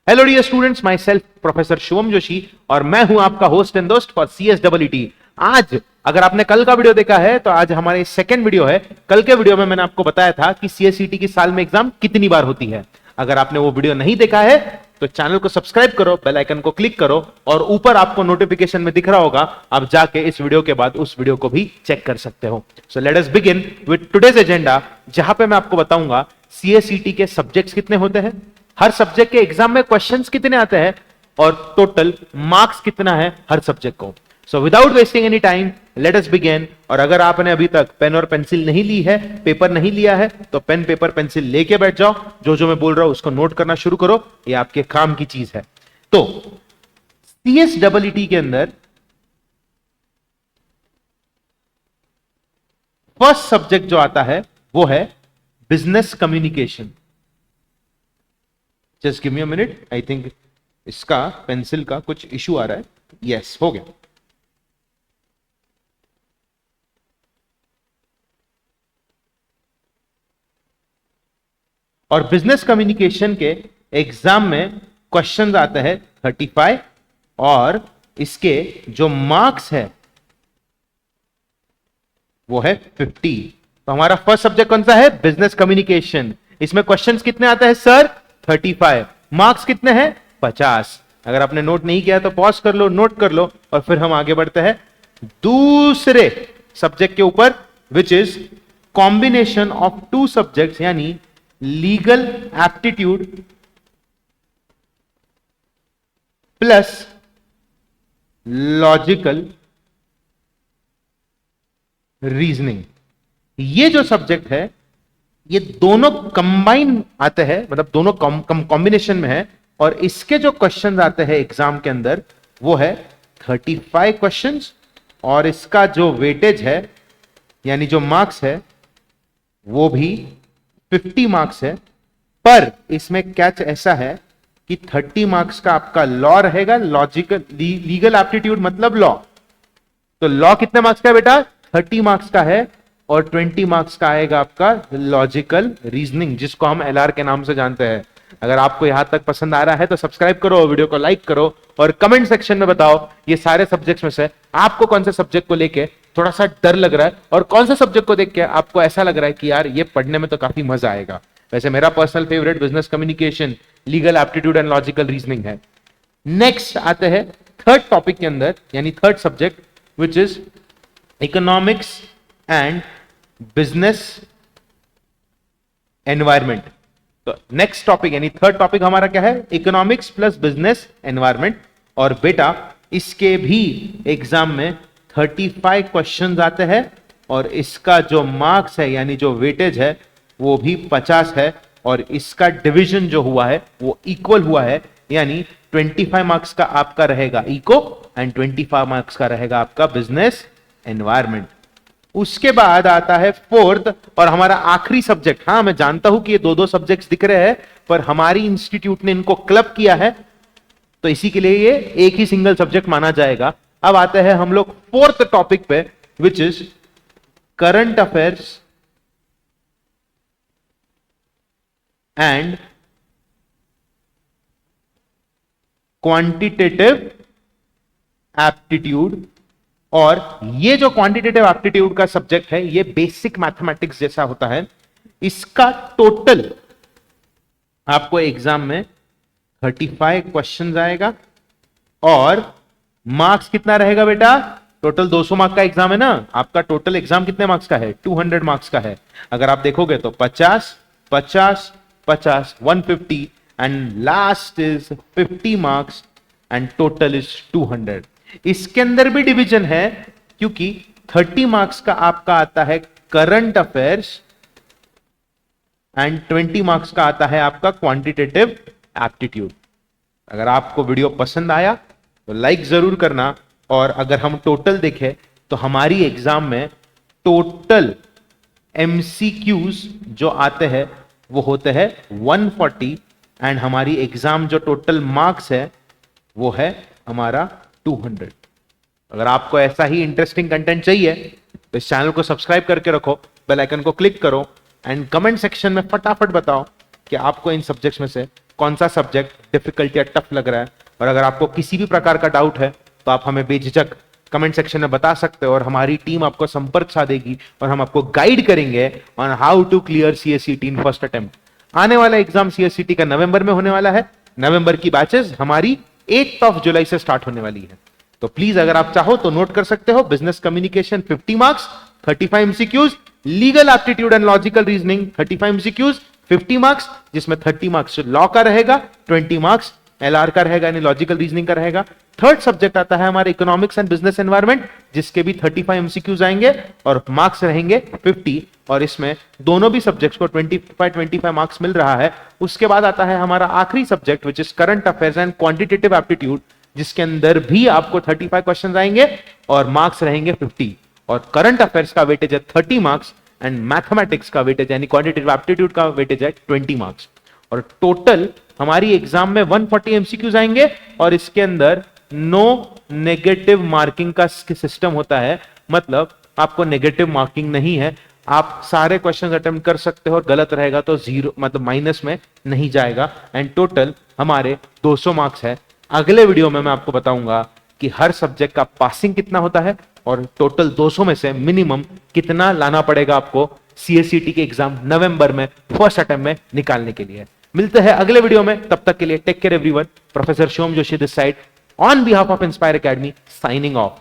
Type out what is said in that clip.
Hello dear students, myself professor Shivam Joshi और मैं हूं आपका होस्ट एंड दोस्त फॉर CSEET। आज अगर आपने कल का वीडियो देखा है तो आज हमारे सेकंड वीडियो है। कल के वीडियो में मैंने आपको बताया था कि CSET की साल में एग्जाम कितनी बार होती है। अगर आपने वो वीडियो नहीं देखा है तो चैनल को सब्सक्राइब करो, बेल आइकन को क्लिक करो और ऊपर आपको नोटिफिकेशन में दिख रहा होगा, आप जाके इस वीडियो के बाद उस वीडियो को भी चेक कर सकते हो। So let us begin with today's agenda, जहां पे मैं आपको बताऊंगा CSET के सब्जेक्ट्स कितने होते हैं, हर सब्जेक्ट के एग्जाम में क्वेश्चंस कितने आते हैं और टोटल मार्क्स कितना है हर सब्जेक्ट को। So without wasting any time let us begin. और अगर आपने अभी तक पेन और पेंसिल नहीं ली है, पेपर नहीं लिया है, तो पेन पेपर पेंसिल लेके बैठ जाओ। जो मैं बोल रहा हूं उसको नोट करना शुरू करो, ये आपके काम की चीज है। तो CSEET के अंदर फर्स्ट सब्जेक्ट जो आता है वो है business communication. Just give me a minute, I think इसका पेंसिल का कुछ इशू आ रहा है। यस, हो गया। और बिजनेस कम्युनिकेशन के एग्जाम में क्वेश्चंस आते हैं 35 और इसके जो मार्क्स है वो है 50। तो हमारा फर्स्ट सब्जेक्ट कौन सा है? Business communication. इसमें क्वेश्चंस कितने आते हैं सर? 35। मार्क्स कितने हैं? 50। अगर आपने नोट नहीं किया तो पॉज कर लो, नोट कर लो और फिर हम आगे बढ़ते हैं दूसरे सब्जेक्ट के ऊपर, which is combination of two subjects, यानी legal aptitude plus logical reasoning. ये जो सब्जेक्ट है ये दोनों कंबाइन आते हैं, मतलब दोनों कॉम्बिनेशन में है। और इसके जो क्वेश्चंस आते हैं एग्जाम के अंदर वो है 35 क्वेश्चंस और इसका जो वेटेज है यानी जो मार्क्स है वो भी 50 मार्क्स है। पर इसमें कैच ऐसा है कि 30 मार्क्स का आपका लॉ रहेगा, लॉजिकल लीगल एप्टीट्यूड मतलब लॉ। तो लॉ कितने मार्क्स का है बेटा? 30 मार्क्स का है और 20 मार्क्स का आएगा आपका लॉजिकल रीजनिंग, जिसको हम LR के नाम से जानते हैं। अगर आपको यहां तक पसंद आ रहा है तो सब्सक्राइब करो, वीडियो को लाइक करो और कमेंट सेक्शन में बताओ ये सारे सब्जेक्ट्स में से आपको कौन से सब्जेक्ट को लेके थोड़ा सा डर लग रहा है और कौन से सब्जेक्ट को देख के आपको ऐसा लग रहा है कि यार ये पढ़ने में तो काफी मजा आएगा। वैसे मेरा personal favourite business communication, legal aptitude and logical reasoning है। नेक्स्ट आते हैं थर्ड टॉपिक के अंदर, यानी third subject, which is economics and business environment. तो नेक्स्ट टॉपिक यानी थर्ड टॉपिक हमारा क्या है? Economics plus business environment. और बेटा इसके भी एग्जाम में 35 क्वेश्चंस आते हैं और इसका जो मार्क्स है यानी जो वेटेज है वो भी 50 है। और इसका डिवीजन जो हुआ है वो इक्वल हुआ है, यानी 25 मार्क्स का आपका रहेगा इको एंड 25 मार्क्स का रहेगा आपका बिजनेस एनवायरनमेंट। उसके बाद आता है फोर्थ और हमारा आखिरी सब्जेक्ट। हाँ, मैं जानता हूं कि ये दो सब्जेक्ट्स दिख रहे हैं, पर हमारी इंस्टीट्यूट ने इनको क्लब किया है तो इसी के लिए ये एक ही सिंगल सब्जेक्ट माना जाएगा। अब आते हैं हम लोग फोर्थ टॉपिक पे, which is current affairs and quantitative aptitude. और ये जो क्वांटिटेटिव एप्टीट्यूड का सब्जेक्ट है ये बेसिक मैथमेटिक्स जैसा होता है। इसका टोटल आपको एग्जाम में 35 क्वेश्चंस आएगा और मार्क्स कितना रहेगा बेटा? टोटल 200 मार्क्स का एग्जाम है ना आपका। टोटल एग्जाम कितने मार्क्स का है? 200 मार्क्स का है। अगर आप देखोगे तो 50 50 50 150 and last is 50 marks and total is 200। इसके अंदर भी डिवीजन है क्योंकि 30 मार्क्स का आपका आता है करंट अफेयर्स एंड 20 मार्क्स का आता है आपका क्वांटिटेटिव एप्टीट्यूड। अगर आपको वीडियो पसंद आया तो लाइक जरूर करना। और अगर हम टोटल देखें तो हमारी एग्जाम में टोटल MCQs जो आते हैं वो होते हैं 140 एंड हमारी एग्जाम जो टोटल मार्क्स है वो है हमारा 200। अगर आपको ऐसा ही इंटरेस्टिंग कंटेंट चाहिए तो इस चैनल को सब्सक्राइब करके रखो, बेल आइकन को क्लिक करो एंड कमेंट सेक्शन में फटाफट बताओ कि आपको इन सब्जेक्ट्स में से कौन सा सब्जेक्ट डिफिकल्ट या टफ लग रहा है। और अगर आपको किसी भी प्रकार का डाउट है तो आप हमें बेझिझक कमेंट सेक्शन में बता सकते हो और हमारी टीम आपको संपर्क साधेगी और हम आपको गाइड करेंगे on how to clear CSCT in first attempt. आने वाला एग्जाम सीएससीटी का नवंबर में होने वाला है। नवंबर की बैचेस हमारी 8 जुलाई से स्टार्ट होने वाली है। तो प्लीज अगर आप चाहो तो नोट कर सकते हो। Business communication 50 marks, 35 MCQs, legal aptitude and logical reasoning 35 MCQs, 50 marks, जिसमें 30 मार्क्स लॉ का रहेगा, 20 मार्क्स एलआर का रहेगा यानी लॉजिकल रीजनिंग का रहेगा। थर्ड सब्जेक्ट आता है हमारे इकोनॉमिक्स एंड बिजनेस एनवायरनमेंट, जिसके भी 35 एमसीक्यूज आएंगे और मार्क्स रहेंगे 50, और इसमें दोनों भी सब्जेक्ट्स को 25 मार्क्स मिल रहा है। उसके बाद आता है हमारा आखिरी subject which is current affairs and quantitative aptitude, जिसके अंदर भी आपको 35 क्वेश्चन आएंगे और मार्क्स रहेंगे 50। और करंट अफेयर्स का वेटेज है 30 मार्क्स एंड मैथमेटिक्स का वेटेज यानी क्वांटिटेटिव एप्टीट्यूड का वेटेज है 20 मार्क्स। और टोटल हमारी एग्जाम में 140 एमसीक्यूज आएंगे और इसके अंदर नो नेगेटिव मार्किंग का सिस्टम होता है, मतलब आपको नेगेटिव मार्किंग नहीं है। आप सारे क्वेश्चंस अटेम्प्ट कर सकते हो और गलत रहेगा तो जीरो मतलब माइनस में नहीं जाएगा। एंड टोटल हमारे 200 मार्क्स है। अगले वीडियो में मैं आपको बताऊंगा कि हर सब्जेक्ट का पासिंग कितना होता है और टोटल 200 में से मिनिमम कितना लाना पड़ेगा आपको सीएससीटी के एग्जाम नवंबर में फर्स्ट अटेम्प्ट में निकालने के लिए। मिलते हैं अगले वीडियो में, तब तक के लिए take care everyone. Professor Shivam Joshi this side on behalf of Inspire Academy signing of.